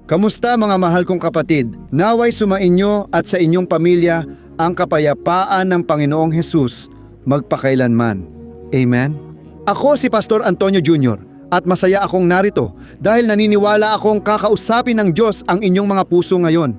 Kamusta mga mahal kong kapatid? Naway sumainyo at sa inyong pamilya ang kapayapaan ng Panginoong Hesus magpakailanman. Amen? Ako si Pastor Antonio Jr. at masaya akong narito dahil naniniwala akong kakausapin ng Diyos ang inyong mga puso ngayon.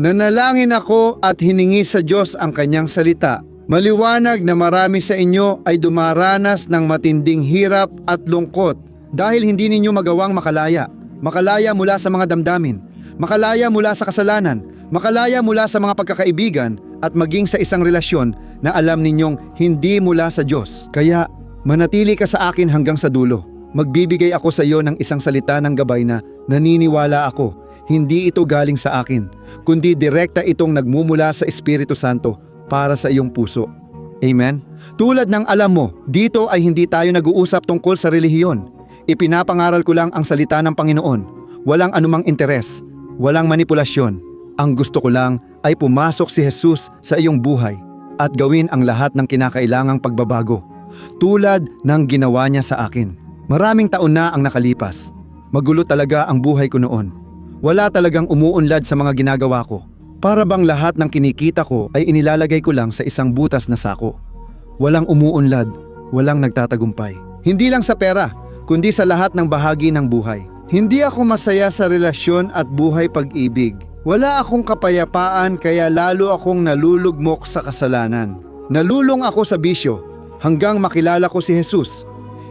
Nanalangin ako at hiningi sa Diyos ang kanyang salita. Maliwanag na marami sa inyo ay dumaranas ng matinding hirap at lungkot dahil hindi ninyo magawang makalaya. Makalaya mula sa mga damdamin, makalaya mula sa kasalanan, makalaya mula sa mga pagkakaibigan at maging sa isang relasyon na alam ninyong hindi mula sa Diyos. Kaya manatili ka sa akin hanggang sa dulo. Magbibigay ako sa iyo ng isang salita ng gabay na naniniwala ako, hindi ito galing sa akin, kundi direkta itong nagmumula sa Espiritu Santo para sa iyong puso. Amen? Tulad ng alam mo, dito ay hindi tayo nag-uusap tungkol sa relihiyon. Ipinapangaral ko lang ang salita ng Panginoon. Walang anumang interes, walang manipulasyon. Ang gusto ko lang ay pumasok si Jesus sa iyong buhay at gawin ang lahat ng kinakailangang pagbabago, tulad ng ginawa niya sa akin. Maraming taon na ang nakalipas. Magulo talaga ang buhay ko noon. Wala talagang umuunlad sa mga ginagawa ko. Para bang lahat ng kinikita ko ay inilalagay ko lang sa isang butas na sako. Walang umuunlad, walang nagtatagumpay. Hindi lang sa pera, kundi sa lahat ng bahagi ng buhay. Hindi ako masaya sa relasyon at buhay pag-ibig. Wala akong kapayapaan kaya lalo akong nalulugmok sa kasalanan. Nalulong ako sa bisyo hanggang makilala ko si Jesus.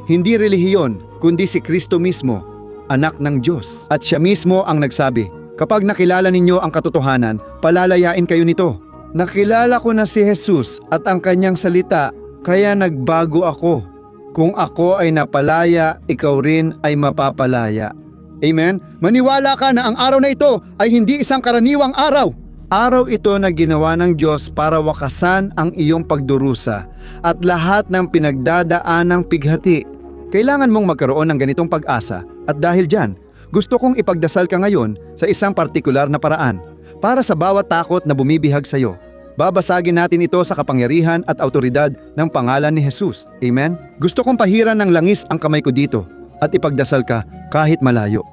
Hindi relihiyon, kundi si Kristo mismo, anak ng Diyos. At siya mismo ang nagsabi, kapag nakilala ninyo ang katotohanan, palalayain kayo nito. Nakilala ko na si Jesus at ang kanyang salita, kaya nagbago ako. Kung ako ay napalaya, ikaw rin ay mapapalaya. Amen? Maniwala ka na ang araw na ito ay hindi isang karaniwang araw. Araw ito na ginawa ng Diyos para wakasan ang iyong pagdurusa at lahat ng pinagdadaanang pighati. Kailangan mong magkaroon ng ganitong pag-asa at dahil dyan, gusto kong ipagdasal ka ngayon sa isang partikular na paraan para sa bawat takot na bumibihag sa iyo. Babasagin natin ito sa kapangyarihan at autoridad ng pangalan ni Jesus. Amen? Gusto kong pahiran ng langis ang kamay ko dito at ipagdasal ka kahit malayo.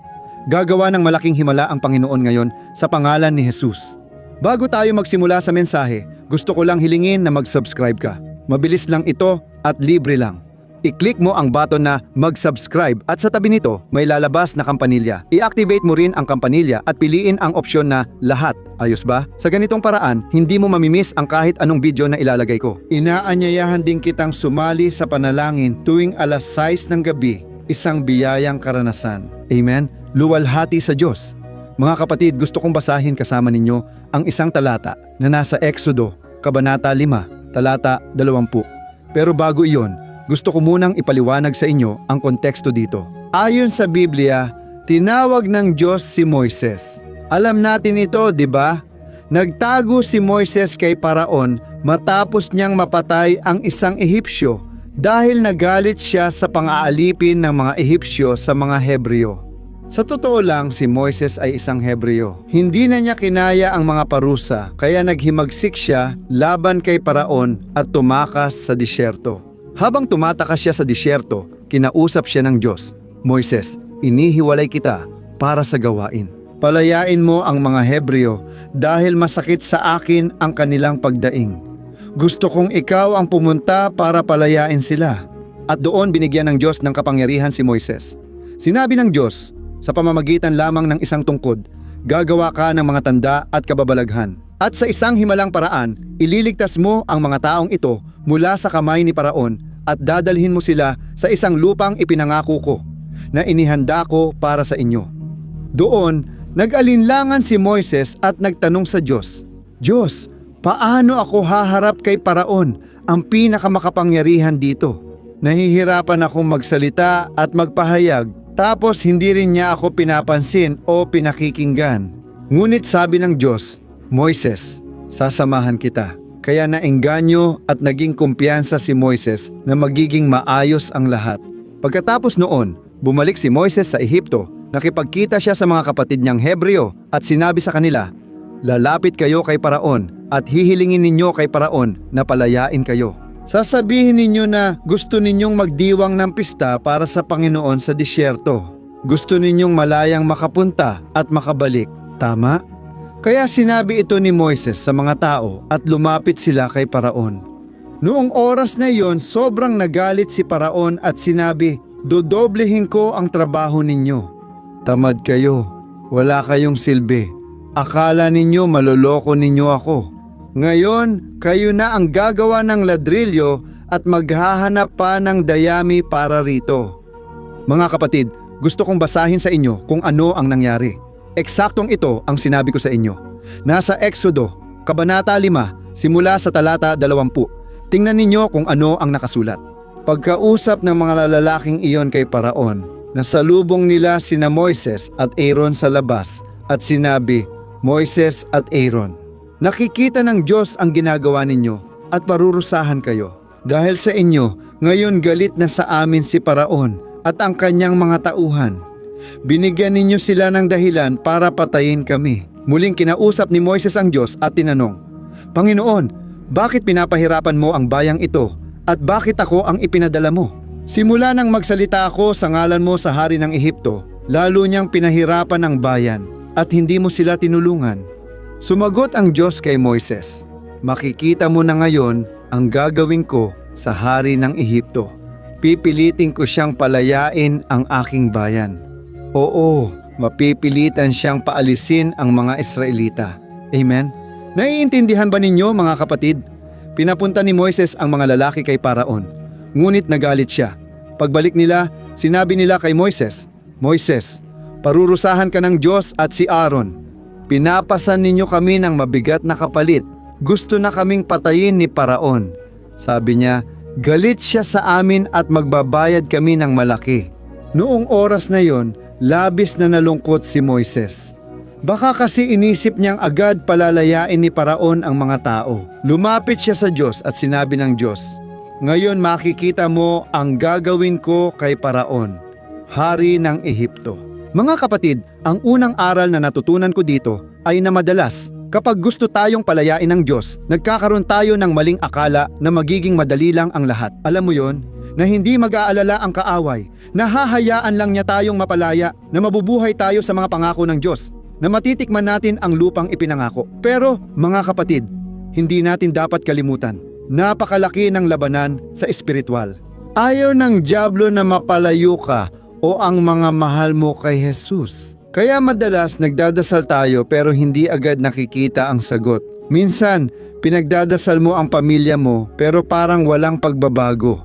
Gagawa ng malaking himala ang Panginoon ngayon sa pangalan ni Jesus. Bago tayo magsimula sa mensahe, gusto ko lang hilingin na mag-subscribe ka. Mabilis lang ito at libre lang. I-click mo ang button na mag-subscribe at sa tabi nito may lalabas na kampanilya. I-activate mo rin ang kampanilya at piliin ang opsyon na lahat. Ayos ba? Sa ganitong paraan, hindi mo mamimiss ang kahit anong video na ilalagay ko. Inaanyayahan din kitang sumali sa panalangin tuwing alas 6 ng gabi, isang biyayang karanasan. Amen? Luwalhati sa Diyos. Mga kapatid, gusto kong basahin kasama ninyo ang isang talata na nasa Exodo, Kabanata 5, Talata 20. Pero bago iyon, gusto ko munang ipaliwanag sa inyo ang konteksto dito. Ayon sa Biblia, tinawag ng Diyos si Moises. Alam natin ito, di ba? Nagtago si Moises kay Paraon matapos niyang mapatay ang isang Ehipsyo dahil nagalit siya sa pang-aalipin ng mga Ehipsyo sa mga Hebreo. Sa totoo lang, si Moises ay isang Hebreo. Hindi na niya kinaya ang mga parusa kaya naghimagsik siya laban kay Paraon at tumakas sa disyerto. Habang tumatakas siya sa disyerto, kinausap siya ng Diyos, Moises, inihiwalay kita para sa gawain. Palayain mo ang mga Hebreo dahil masakit sa akin ang kanilang pagdaing. Gusto kong ikaw ang pumunta para palayain sila. At doon binigyan ng Diyos ng kapangyarihan si Moises. Sinabi ng Diyos, sa pamamagitan lamang ng isang tungkod, gagawa ka ng mga tanda at kababalaghan. At sa isang himalang paraan, ililigtas mo ang mga taong ito mula sa kamay ni Paraon at dadalhin mo sila sa isang lupang ipinangako ko na inihanda ko para sa inyo. Doon, nag-alinlangan si Moises at nagtanong sa Diyos, Diyos, paano ako haharap kay Paraon, ang pinakamakapangyarihan dito? Nahihirapan akong magsalita at magpahayag, tapos hindi rin niya ako pinapansin o pinakikinggan. Ngunit sabi ng Diyos, Moises, sasamahan kita. Kaya naengganyo at naging kumpiyansa si Moises na magiging maayos ang lahat. Pagkatapos noon, bumalik si Moises sa Ehipto, nakipagkita siya sa mga kapatid niyang Hebreo at sinabi sa kanila, lalapit kayo kay Paraon at hihilingin ninyo kay Paraon na palayain kayo. Sasabihin ninyo na gusto ninyong magdiwang ng pista para sa Panginoon sa disyerto. Gusto ninyong malayang makapunta at makabalik, tama? Kaya sinabi ito ni Moises sa mga tao at lumapit sila kay Paraon. Noong oras na iyon, sobrang nagalit si Paraon at sinabi, "Dodoblehin ko ang trabaho ninyo. Tamad kayo, wala kayong silbi. Akala ninyo maloloko ninyo ako. Ngayon, kayo na ang gagawa ng ladrilyo at maghahanap pa ng dayami para rito." Mga kapatid, gusto kong basahin sa inyo kung ano ang nangyari. Eksaktong ito ang sinabi ko sa inyo. Nasa Exodo, Kabanata 5, simula sa talata 20. Tingnan ninyo kung ano ang nakasulat. Pagkausap ng mga lalaking iyon kay Paraon, nasalubong nila sina Moises at Aaron sa labas at sinabi, "Moises at Aaron, nakikita ng Diyos ang ginagawa ninyo at parurusahan kayo. Dahil sa inyo, ngayon galit na sa amin si Paraon at ang kanyang mga tauhan. Binigyan ninyo sila ng dahilan para patayin kami." Muling kinausap ni Moises ang Diyos at tinanong, "Panginoon, bakit pinapahirapan mo ang bayang ito at bakit ako ang ipinadala mo? Simula nang magsalita ako sa ngalan mo sa hari ng Ehipto, lalo niyang pinahirapan ang bayan at hindi mo sila tinulungan." Sumagot ang Diyos kay Moises, "Makikita mo na ngayon ang gagawin ko sa hari ng Ehipto. Pipilitin ko siyang palayain ang aking bayan. Oo, mapipilitan siyang paalisin ang mga Israelita." Amen? Naiintindihan ba ninyo mga kapatid? Pinapunta ni Moises ang mga lalaki kay Paraon, ngunit nagalit siya. Pagbalik nila, sinabi nila kay Moises, "Moises, parurusahan ka ng Diyos at si Aaron. Pinapasan ninyo kami ng mabigat na kapalit. Gusto na kaming patayin ni Paraon." Sabi niya, galit siya sa amin at magbabayad kami ng malaki. Noong oras na yon, labis na nalungkot si Moises. Baka kasi inisip niyang agad palalayain ni Paraon ang mga tao. Lumapit siya sa Diyos at sinabi ng Diyos, "Ngayon makikita mo ang gagawin ko kay Paraon, hari ng Ehipto." Mga kapatid, ang unang aral na natutunan ko dito ay na madalas, kapag gusto tayong palayain ng Diyos, nagkakaroon tayo ng maling akala na magiging madali lang ang lahat. Alam mo yon? Na hindi mag-aalala ang kaaway, na hahayaan lang niya tayong mapalaya, na mabubuhay tayo sa mga pangako ng Diyos, na matitikman natin ang lupang ipinangako. Pero mga kapatid, hindi natin dapat kalimutan, napakalaki ng labanan sa espiritual. Ayaw ng dyablo na mapalayo ka o ang mga mahal mo kay Jesus. Kaya madalas nagdadasal tayo pero hindi agad nakikita ang sagot. Minsan, pinagdadasal mo ang pamilya mo pero parang walang pagbabago.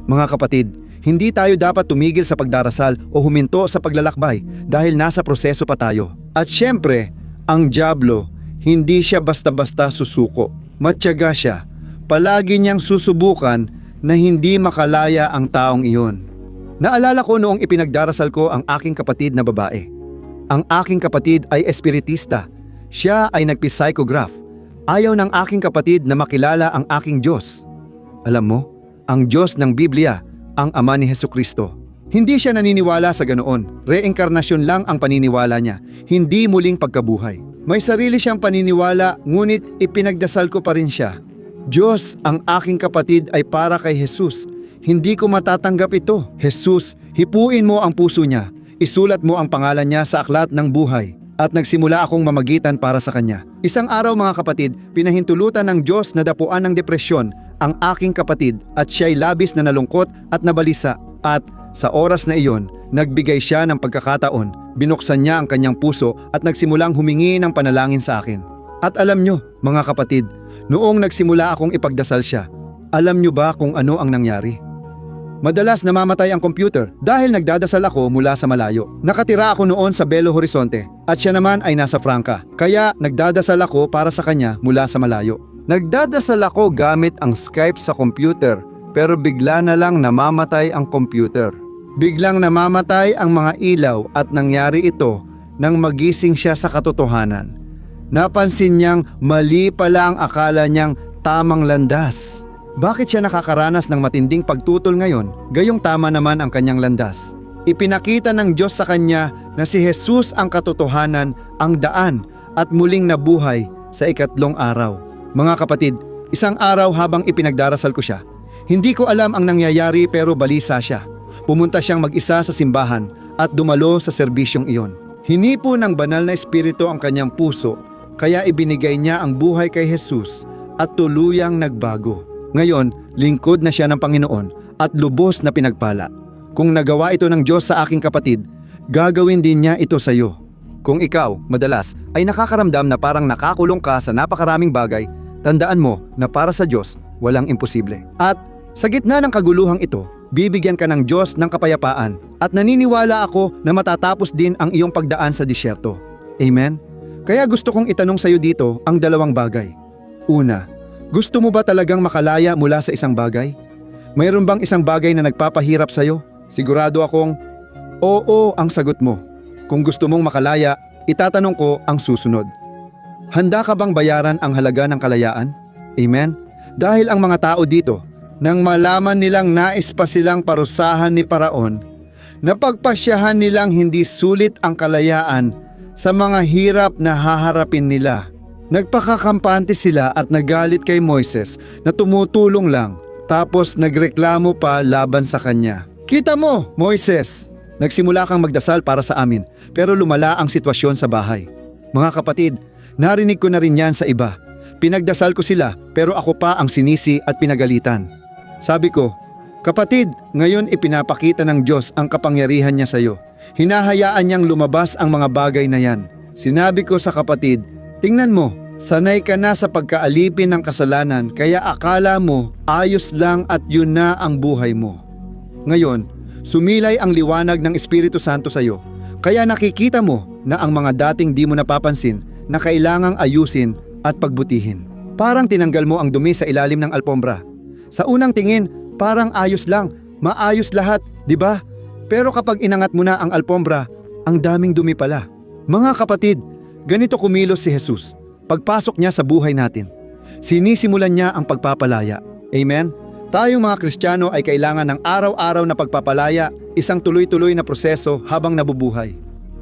Mga kapatid, hindi tayo dapat tumigil sa pagdarasal o huminto sa paglalakbay dahil nasa proseso pa tayo. At syempre, ang dyablo, hindi siya basta-basta susuko. Matyaga siya. Palagi niyang susubukan na hindi makalaya ang taong iyon. Naalala ko noong ipinagdarasal ko ang aking kapatid na babae. Ang aking kapatid ay espiritista. Siya ay nagpsychograph. Ayaw ng aking kapatid na makilala ang aking Diyos. Alam mo, ang Diyos ng Biblia, ang Ama ni Hesukristo. Hindi siya naniniwala sa ganoon. Reinkarnasyon lang ang paniniwala niya, hindi muling pagkabuhay. May sarili siyang paniniwala, ngunit ipinagdasal ko pa rin siya. Diyos, ang aking kapatid ay para kay Jesus. Hindi ko matatanggap ito. Jesus, hipuin mo ang puso niya. Isulat mo ang pangalan niya sa aklat ng buhay. At nagsimula akong mamagitan para sa kanya. Isang araw mga kapatid, pinahintulutan ng Diyos na dapuan ng depresyon ang aking kapatid at siya'y labis na nalungkot at nabalisa. At sa oras na iyon, nagbigay siya ng pagkakataon, binuksan niya ang kanyang puso at nagsimulang humingi ng panalangin sa akin. At alam nyo, mga kapatid, noong nagsimula akong ipagdasal siya, alam nyo ba kung ano ang nangyari? Madalas namamatay ang computer dahil nagdadasal ako mula sa malayo. Nakatira ako noon sa Belo Horizonte at siya naman ay nasa Franca. Kaya nagdadasal ako para sa kanya mula sa malayo. Nagdadasal ako gamit ang Skype sa computer pero bigla na lang namamatay ang computer. Biglang namamatay ang mga ilaw at nangyari ito nang magising siya sa katotohanan. Napansin niyang mali pala ang akala niyang tamang landas. Bakit siya nakakaranas ng matinding pagtutol ngayon, gayong tama naman ang kanyang landas? Ipinakita ng Diyos sa kanya na si Jesus ang katotohanan, ang daan, at muling nabuhay sa ikatlong araw. Mga kapatid, isang araw habang ipinagdarasal ko siya, hindi ko alam ang nangyayari pero balisa siya. Pumunta siyang mag-isa sa simbahan at dumalo sa serbisyong iyon. Hinipo ng banal na espiritu ang kanyang puso, kaya ibinigay niya ang buhay kay Jesus at tuluyang nagbago. Ngayon, lingkod na siya ng Panginoon at lubos na pinagpala. Kung nagawa ito ng Diyos sa aking kapatid, gagawin din niya ito sa iyo. Kung ikaw, madalas, ay nakakaramdam na parang nakakulong ka sa napakaraming bagay, tandaan mo na para sa Diyos, walang imposible. At sa gitna ng kaguluhang ito, bibigyan ka ng Diyos ng kapayapaan at naniniwala ako na matatapos din ang iyong pagdaan sa disyerto. Amen? Kaya gusto kong itanong sa iyo dito ang dalawang bagay. Una, gusto mo ba talagang makalaya mula sa isang bagay? Mayroon bang isang bagay na nagpapahirap sa iyo? Sigurado akong oo ang sagot mo. Kung gusto mong makalaya, itatanong ko ang susunod. Handa ka bang bayaran ang halaga ng kalayaan? Amen? Dahil ang mga tao dito, nang malaman nilang nais pa silang parusahan ni Paraon, napagpasyahan nilang hindi sulit ang kalayaan sa mga hirap na haharapin nila. Nagpakakampante sila at nagalit kay Moises na tumutulong lang, tapos nagreklamo pa laban sa kanya. Kita mo, Moises, nagsimula kang magdasal para sa amin, pero lumala ang sitwasyon sa bahay. Mga kapatid, narinig ko na rin yan sa iba. Pinagdasal ko sila, pero ako pa ang sinisi at pinagalitan. Sabi ko, kapatid, ngayon ipinapakita ng Diyos ang kapangyarihan niya sa iyo. Hinahayaan niyang lumabas ang mga bagay na yan. Sinabi ko sa kapatid, tingnan mo, sanay ka na sa pagkaalipin ng kasalanan kaya akala mo ayos lang at yun na ang buhay mo. Ngayon, sumilay ang liwanag ng Espiritu Santo sa iyo. Kaya nakikita mo na ang mga dating di mo napapansin na kailangang ayusin at pagbutihin. Parang tinanggal mo ang dumi sa ilalim ng alpombra. Sa unang tingin, parang ayos lang, maayos lahat, di ba? Pero kapag inangat mo na ang alpombra, ang daming dumi pala. Mga kapatid, ganito kumilos si Jesus. Pagpasok niya sa buhay natin, sinisimulan niya ang pagpapalaya. Amen? Tayong mga Kristiyano ay kailangan ng araw-araw na pagpapalaya, isang tuloy-tuloy na proseso habang nabubuhay.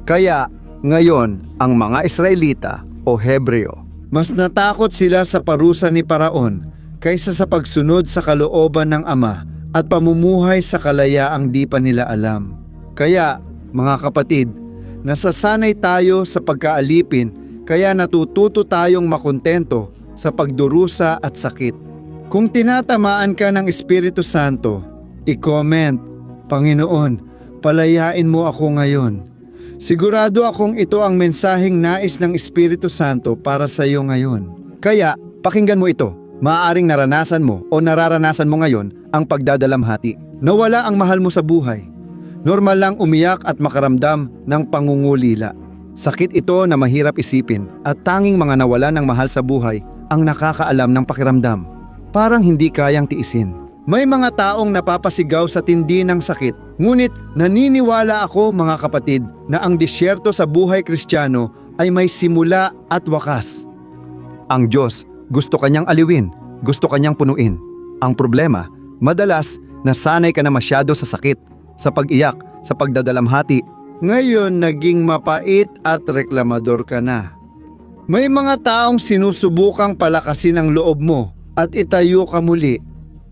Kaya, ngayon, ang mga Israelita o Hebreo, mas natakot sila sa parusa ni Paraon kaysa sa pagsunod sa kalooban ng Ama at pamumuhay sa kalayaang di pa nila alam. Kaya, mga kapatid, nasasanay tayo sa pagkaalipin kaya natututo tayong makontento sa pagdurusa at sakit. Kung tinatamaan ka ng Espiritu Santo, i-comment, Panginoon, palayain mo ako ngayon. Sigurado akong ito ang mensaheng nais ng Espiritu Santo para sa iyo ngayon. Kaya, pakinggan mo ito. Maaaring naranasan mo o nararanasan mo ngayon ang pagdadalamhati. Nawala ang mahal mo sa buhay. Normal lang umiyak at makaramdam ng pangungulila. Sakit ito na mahirap isipin at tanging mga nawala ng mahal sa buhay ang nakakaalam ng pakiramdam. Parang hindi kayang tiisin. May mga taong napapasigaw sa tindi ng sakit, ngunit naniniwala ako mga kapatid na ang disyerto sa buhay Kristiyano ay may simula at wakas. Ang Diyos gusto kanyang aliwin, gusto kanyang punuin. Ang problema, madalas nasanay ka na masyado sa sakit, sa pag-iyak, sa pagdadalamhati. Ngayon naging mapait at reklamador ka na. May mga taong sinusubukang palakasin ang loob mo at itayo ka muli,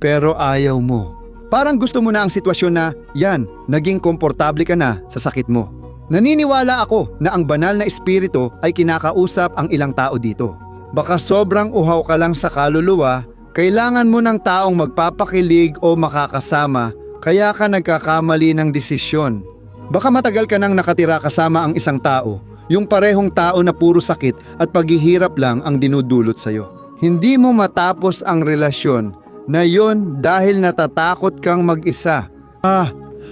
pero ayaw mo. Parang gusto mo na ang sitwasyon na yan, naging komportable ka na sa sakit mo. Naniniwala ako na ang banal na espiritu ay kinakausap ang ilang tao dito. Baka sobrang uhaw ka lang sa kaluluwa, kailangan mo ng taong magpapakilig o makakasama, kaya ka nagkakamali ng desisyon. Baka matagal ka nang nakatira kasama ang isang tao, yung parehong tao na puro sakit at paghihirap lang ang dinudulot sa'yo. Hindi mo matapos ang relasyon na yon dahil natatakot kang mag-isa.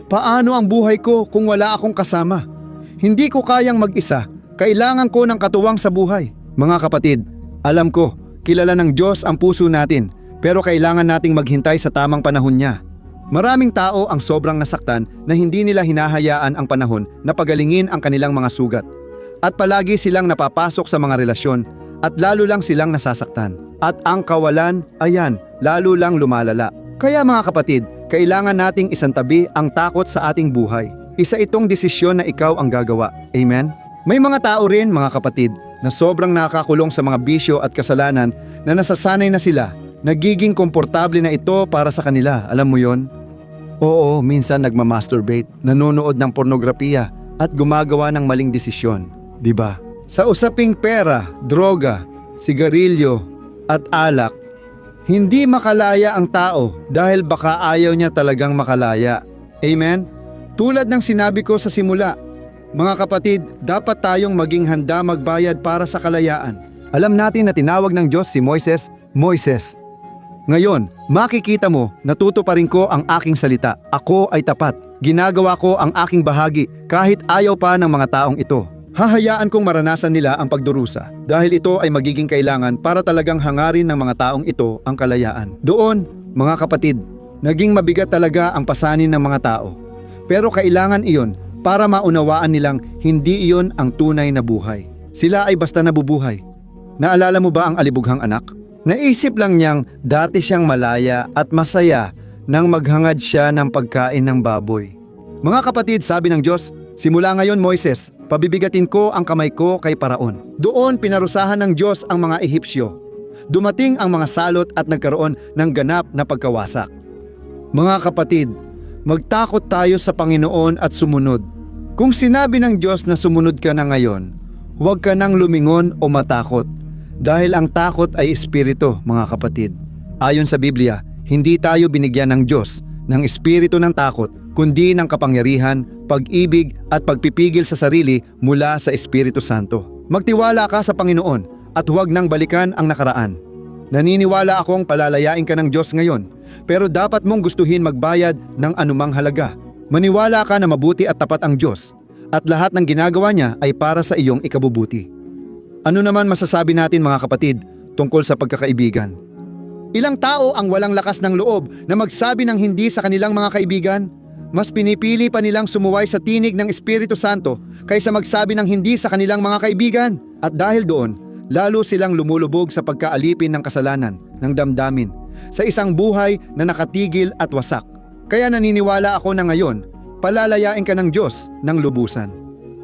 Paano ang buhay ko kung wala akong kasama? Hindi ko kayang mag-isa, kailangan ko ng katuwang sa buhay. Mga kapatid, alam ko, kilala ng Diyos ang puso natin, pero kailangan nating maghintay sa tamang panahon niya. Maraming tao ang sobrang nasaktan na hindi nila hinahayaan ang panahon na pagalingin ang kanilang mga sugat. At palagi silang napapasok sa mga relasyon at lalo lang silang nasasaktan. At ang kawalan, ayan, lalo lang lumalala. Kaya mga kapatid, kailangan nating isantabi ang takot sa ating buhay. Isa itong desisyon na ikaw ang gagawa. Amen? May mga tao rin, mga kapatid, na sobrang nakakulong sa mga bisyo at kasalanan na nasasanay na sila, nagiging komportable na ito para sa kanila, alam mo yon? Oo, minsan nagmamasturbate, nanonood ng pornografiya at gumagawa ng maling desisyon, di ba? Sa usaping pera, droga, sigarilyo at alak, hindi makalaya ang tao dahil baka ayaw niya talagang makalaya. Amen? Tulad ng sinabi ko sa simula, mga kapatid, dapat tayong maging handa magbayad para sa kalayaan. Alam natin na tinawag ng Diyos si Moises, Moises. Ngayon, makikita mo, natutuparin ko ang aking salita. Ako ay tapat. Ginagawa ko ang aking bahagi kahit ayaw pa ng mga taong ito. Hahayaan kong maranasan nila ang pagdurusa dahil ito ay magiging kailangan para talagang hangarin ng mga taong ito ang kalayaan. Doon, mga kapatid, naging mabigat talaga ang pasanin ng mga tao. Pero kailangan iyon para maunawaan nilang hindi iyon ang tunay na buhay. Sila ay basta nabubuhay. Naalala mo ba ang alibughang anak? Naisip lang niyang dati siyang malaya at masaya nang maghangad siya ng pagkain ng baboy. Mga kapatid, sabi ng Diyos, simula ngayon Moises, pabibigatin ko ang kamay ko kay Paraon. Doon pinarusahan ng Diyos ang mga Ehipsyo. Dumating ang mga salot at nagkaroon ng ganap na pagkawasak. Mga kapatid, magtakot tayo sa Panginoon at sumunod. Kung sinabi ng Diyos na sumunod ka na ngayon, huwag ka nang lumingon o matakot. Dahil ang takot ay espiritu, mga kapatid. Ayon sa Biblia, hindi tayo binigyan ng Diyos ng espiritu ng takot, kundi ng kapangyarihan, pag-ibig at pagpipigil sa sarili mula sa Espiritu Santo. Magtiwala ka sa Panginoon at huwag nang balikan ang nakaraan. Naniniwala akong palalayain ka ng Diyos ngayon, pero dapat mong gustuhin magbayad ng anumang halaga. Maniwala ka na mabuti at tapat ang Diyos, at lahat ng ginagawa niya ay para sa iyong ikabubuti. Ano naman masasabi natin mga kapatid tungkol sa pagkakaibigan? Ilang tao ang walang lakas ng loob na magsabi ng hindi sa kanilang mga kaibigan? Mas pinipili pa nilang sumuway sa tinig ng Espiritu Santo kaysa magsabi ng hindi sa kanilang mga kaibigan. At dahil doon, lalo silang lumulubog sa pagkaalipin ng kasalanan, ng damdamin, sa isang buhay na nakatigil at wasak. Kaya naniniwala ako na ngayon, palalayain ka ng Diyos ng lubusan.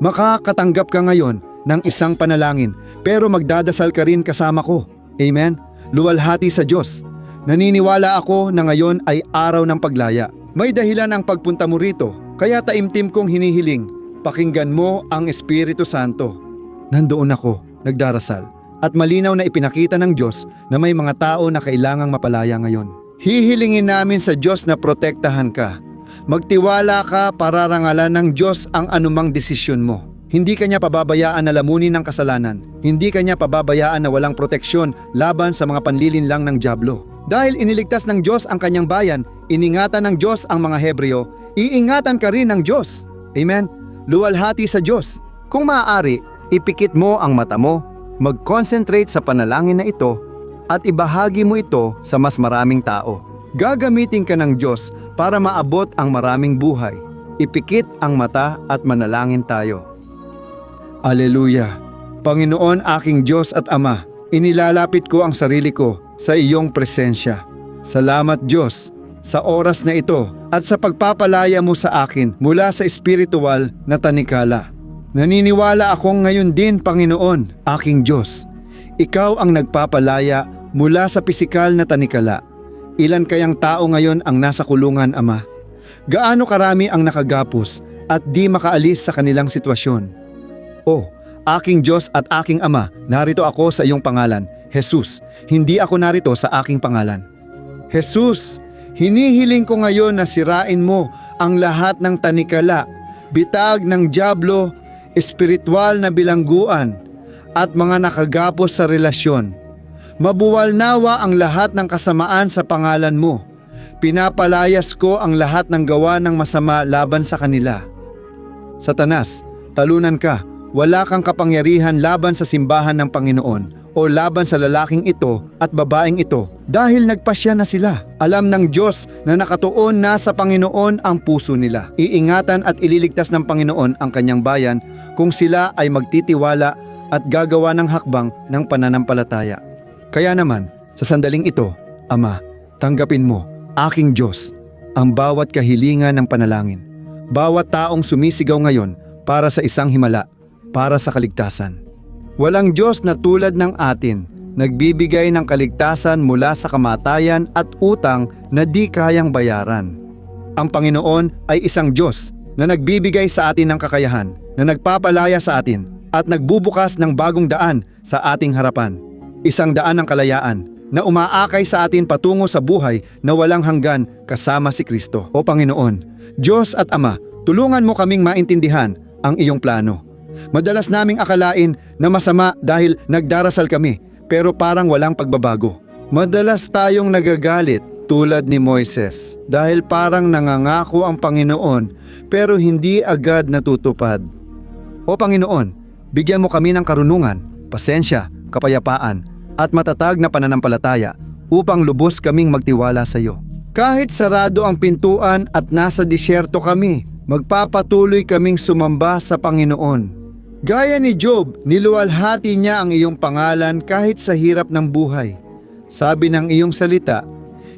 Makakatanggap ka ngayon ng isang panalangin, pero magdadasal ka rin kasama ko. Amen? Luwalhati sa Diyos. Naniniwala ako na ngayon ay araw ng paglaya. May dahilan ang pagpunta mo rito, kaya taimtim kong hinihiling, pakinggan mo ang Espiritu Santo. Nandoon ako, nagdarasal, at malinaw na ipinakita ng Diyos na may mga tao na kailangang mapalaya ngayon. Hihilingin namin sa Diyos na protektahan ka. Magtiwala ka para rangalan ng Diyos ang anumang desisyon mo. Hindi ka niya pababayaan na lamunin ng kasalanan. Hindi ka niya pababayaan na walang proteksyon laban sa mga panlilinlang ng dyablo. Dahil iniligtas ng Diyos ang kanyang bayan, iningatan ng Diyos ang mga Hebreo, iingatan ka rin ng Diyos. Amen? Luwalhati sa Diyos. Kung maaari, ipikit mo ang mata mo, mag-concentrate sa panalangin na ito, at ibahagi mo ito sa mas maraming tao. Gagamitin ka ng Diyos para maabot ang maraming buhay. Ipikit ang mata at manalangin tayo. Aleluya! Panginoon aking Diyos at Ama, inilalapit ko ang sarili ko sa iyong presensya. Salamat Diyos sa oras na ito at sa pagpapalaya mo sa akin mula sa espiritual na tanikala. Naniniwala akong ngayon din, Panginoon, aking Diyos. Ikaw ang nagpapalaya mula sa pisikal na tanikala. Ilan kayang tao ngayon ang nasa kulungan, Ama? Gaano karami ang nakagapos at di makaalis sa kanilang sitwasyon? Oh, aking Diyos at aking Ama, narito ako sa iyong pangalan, Jesus. Hindi ako narito sa aking pangalan. Jesus, hinihiling ko ngayon na sirain mo ang lahat ng tanikala, bitag ng dyablo, espiritual na bilangguan, at mga nakagapos sa relasyon. Mabuwal nawa ang lahat ng kasamaan sa pangalan mo. Pinapalayas ko ang lahat ng gawa ng masama laban sa kanila. Satanas, talunan ka. Wala kang kapangyarihan laban sa simbahan ng Panginoon o laban sa lalaking ito at babaeng ito dahil nagpasya na sila. Alam ng Diyos na nakatuon na sa Panginoon ang puso nila. Iingatan at ililigtas ng Panginoon ang kanyang bayan kung sila ay magtitiwala at gagawa ng hakbang ng pananampalataya. Kaya naman, sa sandaling ito, Ama, tanggapin mo, aking Diyos, ang bawat kahilingan ng panalangin. Bawat taong sumisigaw ngayon para sa isang himala, para sa kaligtasan. Walang Diyos na tulad ng atin, nagbibigay ng kaligtasan mula sa kamatayan at utang na di kayang bayaran. Ang Panginoon ay isang Diyos na nagbibigay sa atin ng kakayahan, na nagpapalaya sa atin at nagbubukas ng bagong daan sa ating harapan. Isang daan ng kalayaan na umaakay sa atin patungo sa buhay na walang hanggan kasama si Kristo. O Panginoon, Diyos at Ama, tulungan mo kaming maintindihan ang iyong plano. Madalas naming akalain na masama dahil nagdarasal kami, pero parang walang pagbabago. Madalas tayong nagagalit tulad ni Moises dahil parang nangangako ang Panginoon pero hindi agad natutupad. O Panginoon, bigyan mo kami ng karunungan, pasensya, kapayapaan at matatag na pananampalataya upang lubos kaming magtiwala sa iyo. Kahit sarado ang pintuan at nasa disyerto kami, magpapatuloy kaming sumamba sa Panginoon. Gaya ni Job, niluwalhati niya ang iyong pangalan kahit sa hirap ng buhay. Sabi ng iyong salita,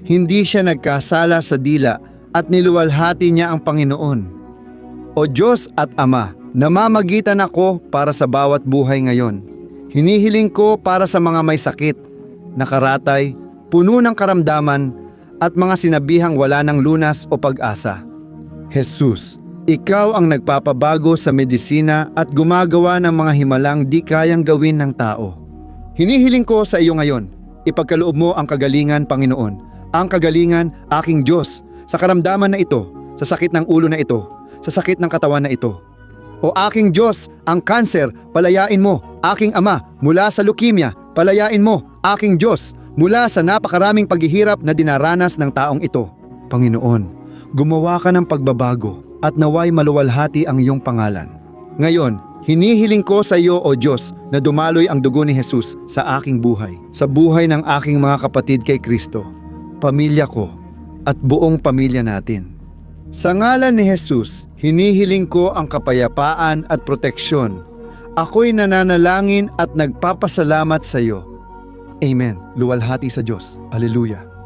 hindi siya nagkasala sa dila at niluwalhati niya ang Panginoon. O Diyos at Ama, namamagitan ako para sa bawat buhay ngayon. Hinihiling ko para sa mga may sakit, nakaratay, puno ng karamdaman at mga sinabihang wala ng lunas o pag-asa. Jesus, ikaw ang nagpapabago sa medisina at gumagawa ng mga himalang di kayang gawin ng tao. Hinihiling ko sa iyo ngayon, ipagkaloob mo ang kagalingan, Panginoon. Ang kagalingan, aking Diyos, sa karamdaman na ito, sa sakit ng ulo na ito, sa sakit ng katawan na ito. O aking Diyos, ang kanser, palayain mo. Aking Ama, mula sa leukemia, palayain mo. Aking Diyos, mula sa napakaraming paghihirap na dinaranas ng taong ito. Panginoon, gumawa ka ng pagbabago at naway maluwalhati ang iyong pangalan. Ngayon, hinihiling ko sa iyo, O Diyos, na dumaloy ang dugo ni Jesus sa aking buhay, sa buhay ng aking mga kapatid kay Kristo, pamilya ko, at buong pamilya natin. Sa ngalan ni Jesus, hinihiling ko ang kapayapaan at proteksyon. Ako'y nananalangin at nagpapasalamat sa iyo. Amen. Luwalhati sa Diyos. Alleluia.